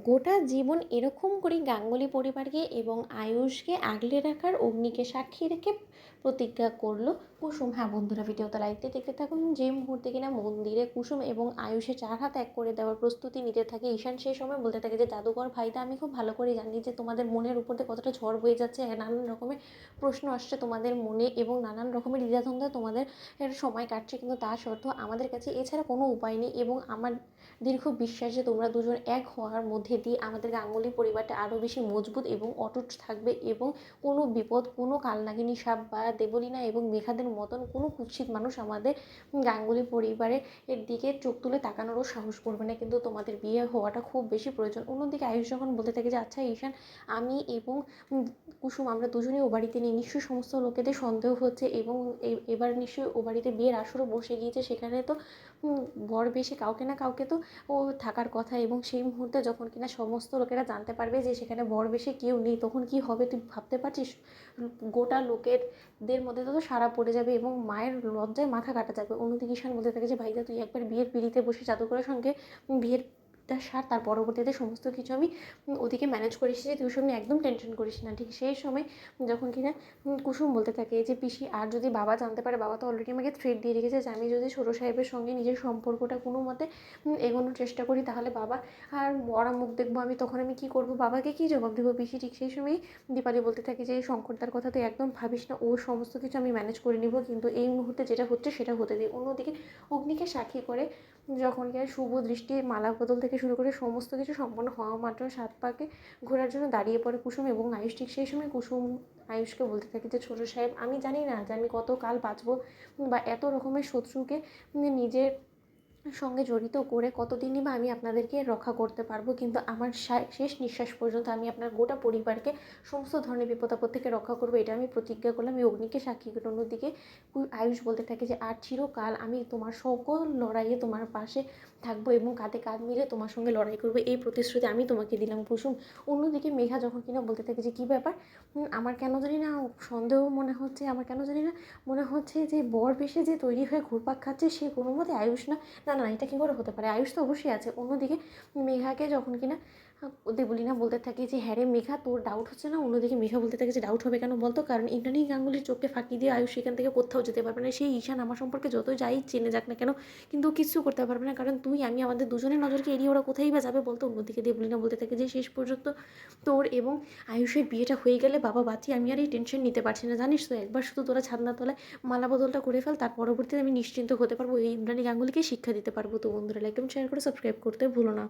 গোটা জীবন এরকম করেই গাঙ্গুলি পরিবারকে এবং আয়ুষকে আগলে রাখার অগ্নিকে সাক্ষী রেখে প্রতিজ্ঞা করলো কুসুম। হ্যাঁ বন্ধুরা, ভিডিওটা লাইক দিয়ে দেখতে থাকুন। যে মুহূর্তে কিনা মন্দিরে কুসুম এবং আয়ুষের 4 হাত এক করে দেওয়ার প্রস্তুতি নিতে থাকে ঈশান, সেই সময় বলতে থাকে যে জাদুকর ভাইটা, আমি খুব ভালো করে জানি যে তোমাদের মনের উপর দিয়ে কতটা ঝড় বয়ে যাচ্ছে, নানান রকমের প্রশ্ন আসছে তোমাদের মনে এবং নানান রকমের দ্বিধাদ্বন্দ্বে তোমাদের সময় কাটছে, কিন্তু তা সত্ত্বেও আমাদের কাছে এছাড়া কোনো উপায় নেই এবং আমার দীর্ঘ বিশ্বাস যে তোমরা দুজন এক হওয়ার মধ্যে দিয়ে আমাদের গাঙ্গুলি পরিবারটা আরও বেশি মজবুত এবং অটুট থাকবে এবং কোনো বিপদ, কোনো কালনাগিনী সাপ বা দেবলীনা এবং মেঘাদের মতন কোনো কুৎসিত মানুষ আমাদের গাঙ্গুলি পরিবারের দিকে চোখ তুলে তাকানোরও সাহস করবে না। কিন্তু তোমাদের বিয়ে হওয়াটা খুব বেশি প্রয়োজন। অন্যদিকে আয়ুষ যখন বলতে থাকে যে আচ্ছা ঈশান, আমি এবং কুসুম আমরা দুজনেই ও বাড়িতে নেই, নিশ্চয়ই সমস্ত লোকেদের সন্দেহ হচ্ছে এবং এবার নিশ্চয়ই ও বাড়িতে বিয়ের আসরও বসে গিয়েছে, সেখানে তো বর বেশে কাউকে না কাউকে তো ও থাকার কথা। এবং সেই মুহূর্তে যখন কিনা সমস্ত লোকেরা জানতে পারবে যে সেখানে বর বেশে কেউ নেই, তখন কি হবে তুই ভাবতে পারছিস? গোটা লোকেরদের মধ্যে তো সাড়া পড়ে যাবে এবং মায়ের লজ্জায় মাথা কাটা যাবে। অন্যদিকে ঈশান বলতে থাকে যে ভাইদা, তুই একবার বিয়ের পিঁড়িতে বসে জাদুকরের সঙ্গে বিয়ের সার, তার পরবর্তীতে সমস্ত কিছু আমি ওদিকে ম্যানেজ করে এসেছি, তুই সব নিয়ে একদম টেনশন করিস না। ঠিক সেই সময় যখন কিনা কুসুম বলতে থাকে যে পিসি, আর যদি বাবা জানতে পারে, বাবা তো অলরেডি আমাকে থ্রেট দিয়ে রেখেছে যে আমি যদি ছোটো সাহেবের সঙ্গে নিজের সম্পর্কটা কোনো মতে এগোনোর চেষ্টা করি, তাহলে বাবা আর মরা মুখ দেখবো আমি, তখন আমি কী করবো, বাবাকে কী জবাব দেবো পিসি? ঠিক সেই সময়ই দীপালি বলতে থাকে যে শঙ্করদার কথা তুই একদম ভাবিস না, ও সমস্ত কিছু আমি ম্যানেজ করে নিব, কিন্তু এই মুহূর্তে যেটা হচ্ছে সেটা হতে দিই। অন্যদিকে অগ্নিকে সাক্ষী করে যখন কিনা শুভ দৃষ্টি, মালা বদল থেকে শুরু করে সমস্ত কিছু সম্পন্ন হওয়া মাত্র 7 পাকে ঘোরার জন্য দাঁড়িয়ে পড়ে কুসুম এবং আয়ুষ। ঠিক সেই সময় কুসুম আয়ুষকে বলতে থাকে যে ছোটো সাহেব, আমি জানি না যে আমি কত কাল বাঁচবো বা এত রকমের শত্রুকে নিজের সঙ্গে জড়িত করে কতদিনই বা আমি আপনাদেরকে রক্ষা করতে পারবো, কিন্তু আমার শেষ নিঃশ্বাস পর্যন্ত আমি আপনার গোটা পরিবারকে সমস্ত ধরনের বিপদ আপদ থেকে রক্ষা করবো, এটা আমি প্রতিজ্ঞা করলাম, এই অগ্নিকে সাক্ষী করে। অন্যদিকে আয়ুষ বলতে থাকে যে আর চিরকাল আমি তোমার সকল লড়াইয়ে তোমার পাশে থাকবো এবং কাঁধে কাঁধ মিলে তোমার সঙ্গে লড়াই করবো, এই প্রতিশ্রুতি আমি তোমাকে দিলাম কুসুম। অন্যদিকে মেঘা যখন কিনা বলতে থাকে যে কী ব্যাপার, আমার কেন জানি না সন্দেহ মনে হচ্ছে, আমার কেন জানি না মনে হচ্ছে যে বর বেশে যে তৈরি হয়ে ঘুরপাক খাচ্ছে সে কোনো মতে আয়ুষ না। না না, এটা কী করে হতে পারে, আয়ুষ তো অবশ্যই আছে। অন্যদিকে মেঘাকে যখন কিনা দেবলীনা বলতে থাকে যে হ্যাঁ রে মেঘা, তোর ডাউট হচ্ছে না? অন্যদিকে মেঘা বলতে থাকে যে ডাউট হবে কেন বলতো, কারণ ইন্দ্রাণী গাঙ্গুলির চোখকে ফাঁকি দিয়ে আয়ুষ সেখান থেকে কোথাও যেতে পারবে না। সেই ঈশান আমার সম্পর্কে যতই যাই চেনে যাক না কেন, কিন্তু কিছু করতে পারবে না, কারণ তুই আমি আমাদের দুজনের নজরকে এড়িয়ে ওরা কোথায় বা যাবে বলতো। অন্যদিকে দেবলীনা বলতে থাকে যে শেষ পর্যন্ত তোর এবং আয়ুষের বিয়েটা হয়ে গেলে বাবা বাঁচি, আমি আর এই টেনশন নিতে পারছি না, জানিস তো? একবার শুধু তোরা ছাদনা তলায় মালা বদলটা করে ফেল, তার পরবর্তীতে আমি নিশ্চিন্ত হতে পারবো, এই ইন্দ্রাণী গাঙ্গুলিকে শিক্ষা দিতে পারবো। তো বন্ধুরা, লাইক এবং শেয়ার করে সাবস্ক্রাইব করতে ভুলো না।